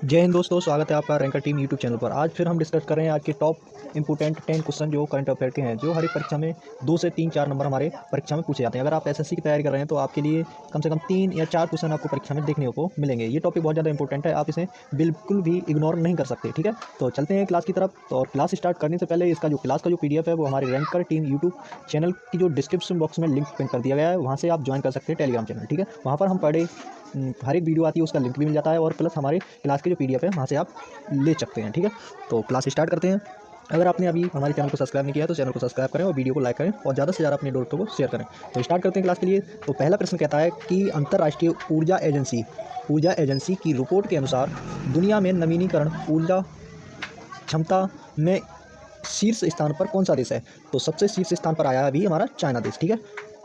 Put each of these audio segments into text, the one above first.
जय हिंद दोस्तों, स्वागत है आपका रैंकर टीम यूट्यूब चैनल पर। आज फिर हम डिस्कस कर रहे हैं आज के टॉप इंपोर्टेंट 10 क्वेश्चन जो करंट अफेयर के हैं, जो हर एक परीक्षा में 2 से 3-4 नंबर हमारे परीक्षा में पूछे जाते हैं। अगर आप एसएससी की तैयारी कर रहे हैं तो आपके लिए कम से कम 3 या 4 क्वेश्चन आपको परीक्षा में देखने को मिलेंगे। ये टॉपिक बहुत ज़्यादा इंपॉर्टेंट है, आप इसे बिल्कुल भी इग्नोर नहीं कर सकते। ठीक है, तो चलते हैं क्लास की तरफ। तो और क्लास स्टार्ट करने से पहले इसका जो क्लास का जो PDF है वो हमारे रैंकर टीम यूट्यूब चैनल की जो डिस्क्रिप्शन बॉक्स में लिंक पिन कर दिया गया है, वहाँ से आप ज्वाइन कर सकते हैं टेलीग्राम चैनल। ठीक है, वहाँ पर हम हर एक वीडियो आती है उसका लिंक भी मिल जाता है, और प्लस हमारे क्लास के जो PDF है वहाँ से आप ले सकते हैं। ठीक है, तो क्लास स्टार्ट करते हैं। अगर आपने अभी हमारे चैनल को सब्सक्राइब नहीं किया है तो चैनल को सब्सक्राइब करें और वीडियो को लाइक करें और ज़्यादा से ज़्यादा अपने दोस्तों को शेयर करें। तो स्टार्ट करते हैं क्लास के लिए। तो पहला प्रश्न कहता है कि अंतर्राष्ट्रीय ऊर्जा एजेंसी की रिपोर्ट के अनुसार दुनिया में नवीनीकरण ऊर्जा क्षमता में शीर्ष स्थान पर कौन सा देश है? तो सबसे शीर्ष स्थान पर आया है अभी हमारा चाइना देश। ठीक है,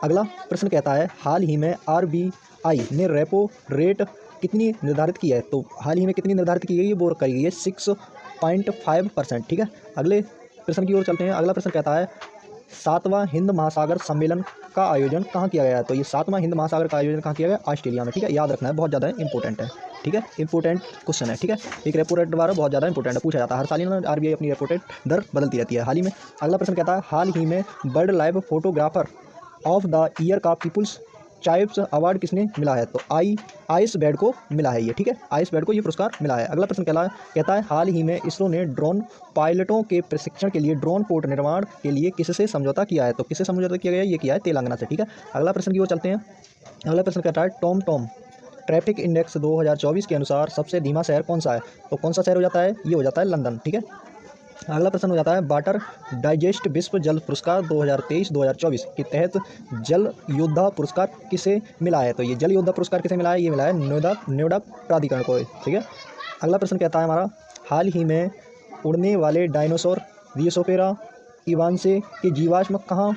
अगला प्रश्न कहता है हाल ही में RBI ने रेपो रेट कितनी निर्धारित की है? तो हाल ही में कितनी निर्धारित की गई है वो करी गई है 6.5%। ठीक है, अगले प्रश्न की ओर चलते हैं। अगला प्रश्न कहता है 7वां हिंद महासागर सम्मेलन का आयोजन कहाँ किया गया है? तो ये 7वां हिंद महासागर का आयोजन कहाँ किया गया? ऑस्ट्रेलिया में। ठीक है, याद रखना है, बहुत ज़्यादा इंपॉर्टेंट है। ठीक है, इंपॉर्टेंट क्वेश्चन है। ठीक है, एक रेपो रेट द्वारा बहुत ज़्यादा इंपॉर्टेंट है, पूछा जाता है हर साल ही ना, RBI अपनी रेपो रेट दर बदलती रहती है हाल ही में। अगला प्रश्न कहता है हाल ही में bird life photographer of the year का पीपुल्स चॉइस अवार्ड किसने मिला है? तो आइस बेड को मिला है ये। ठीक है, आइस बेड को ये पुरस्कार मिला है। अगला प्रश्न कहता है हाल ही में इसरो ने ड्रोन पायलटों के प्रशिक्षण के लिए ड्रोन पोर्ट निर्माण के लिए किससे समझौता किया है? तो किससे समझौता किया गया? ये किया है तेलंगाना से। ठीक है, अगला प्रश्न की ओर चलते हैं। अगला प्रश्न कहता है टॉम ट्रैफिक इंडेक्स 2024 के अनुसार सबसे धीमा शहर कौन सा है? तो कौन सा शहर हो जाता है? ये हो जाता है लंदन। ठीक है, अगला प्रश्न हो जाता है वाटर डाइजेस्ट विश्व जल पुरस्कार 2023-2024 के तहत जल योद्धा पुरस्कार किसे मिला है? तो ये जल योद्धा पुरस्कार किसे मिला है? ये मिला है नोएडा प्राधिकरण को। ठीक है, अगला प्रश्न कहता है हमारा हाल ही में उड़ने वाले डायनासोर रियोसेरा इवान्से के जीवाश्म कहाँ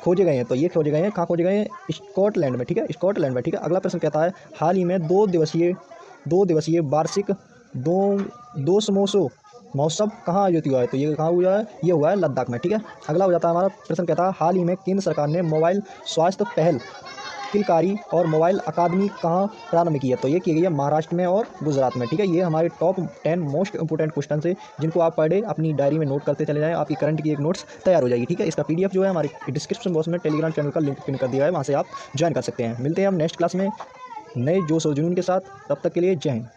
खोजे गए हैं? तो ये खोजे गए हैं, कहाँ खोजे गए हैं? स्कॉटलैंड में। ठीक है, स्कॉटलैंड में। ठीक है, अगला प्रश्न कहता है हाल ही में दो दिवसीय वार्षिक दो समोसो महोत्सव कहाँ आयोजित हुआ है? तो ये कहाँ हुआ है? ये हुआ है लद्दाख में। ठीक है, अगला हो जाता है हमारा प्रश्न कहता है हाल ही में केंद्र सरकार ने मोबाइल स्वास्थ्य पहल किलकारी और मोबाइल अकादमी कहाँ प्रारंभ की है? तो ये की गई है महाराष्ट्र में और गुजरात में। ठीक है, ये हमारे टॉप 10 मोस्ट इंपोर्टेंट क्वेश्चन है जिनको आप पर डे अपनी डायरी में नोट करते चले जाएं, आपकी करंट की एक नोट्स तैयार हो जाएगी। ठीक है, इसका PDF जो है हमारे डिस्क्रिप्शन बॉक्स में टेलीग्राम चैनल का लिंक पिन कर दिया है, वहाँ से आप ज्वाइन कर सकते हैं। मिलते हैं हम नेक्स्ट क्लास में नए जोश और जुनून के साथ, तब तक के लिए जय हिंद।